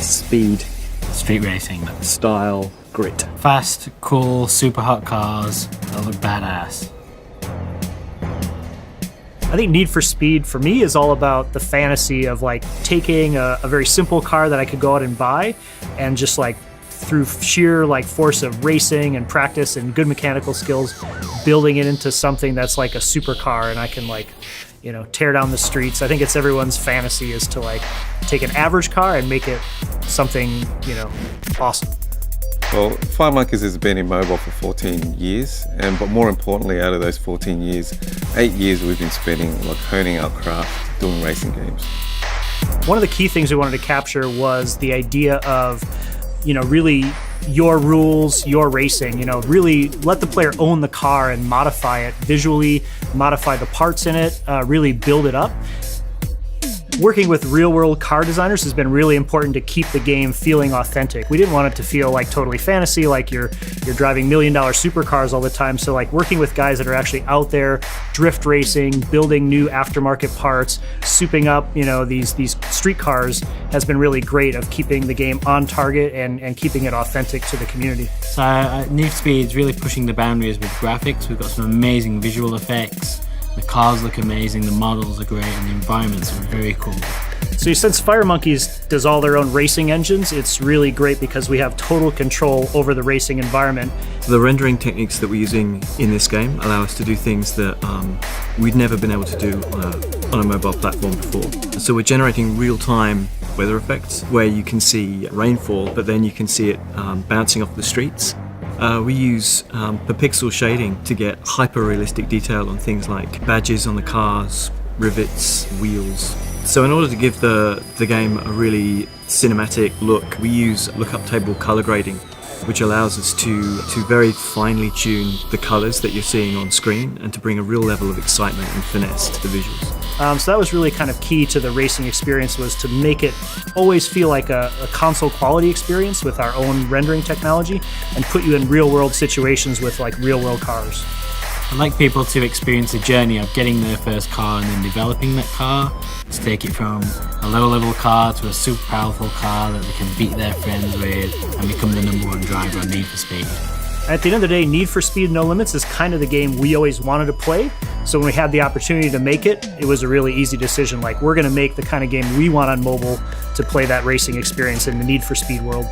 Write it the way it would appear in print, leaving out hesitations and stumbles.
Speed, Street racing. style, grit. Fast, cool, super hot cars that look badass. I think Need for Speed for me is all about the fantasy of like taking a very simple car that I could go out and buy and just like through sheer like force of racing and practice and good mechanical skills, building it into something that's like a supercar and I can like, you know, tear down the streets. I think it's everyone's fantasy is to like take an average car and make it something, you know, awesome. Well, Fire Monkeys has been in mobile for 14 years, but more importantly, out of those 14 years, 8 years we've been spending like honing our craft, doing racing games. One of the key things we wanted to capture was the idea of, you know, really your rules, your racing, you know, really let the player own the car and modify it visually, modify the parts in it, really build it up. Working with real-world car designers has been really important to keep the game feeling authentic. We didn't want it to feel like totally fantasy, like you're driving million-dollar supercars all the time. So like working with guys that are actually out there, drift racing, building new aftermarket parts, souping up, you know, these street cars has been really great of keeping the game on target and keeping it authentic to the community. So Need for Speed is really pushing the boundaries with graphics. We've got some amazing visual effects. The cars look amazing, the models are great, and the environments are very cool. So since Fire Monkeys does all their own racing engines, it's really great because we have total control over the racing environment. The rendering techniques that we're using in this game allow us to do things that we'd never been able to do on a mobile platform before. So we're generating real-time weather effects where you can see rainfall, but then you can see it bouncing off the streets. We use the pixel shading to get hyper-realistic detail on things like badges on the cars, rivets, wheels. So in order to give the game a really cinematic look, we use lookup table color grading, which allows us to very finely tune the colors that you're seeing on screen and to bring a real level of excitement and finesse to the visuals. So that was really kind of key to the racing experience, was to make it always feel like a console quality experience with our own rendering technology and put you in real world situations with like real world cars. I'd like people to experience the journey of getting their first car and then developing that car, to take it from a low-level car to a super powerful car that they can beat their friends with and become the #1 driver on Need for Speed. At the end of the day, Need for Speed No Limits is kind of the game we always wanted to play. So when we had the opportunity to make it, it was a really easy decision. Like, we're going to make the kind of game we want on mobile to play that racing experience in the Need for Speed world.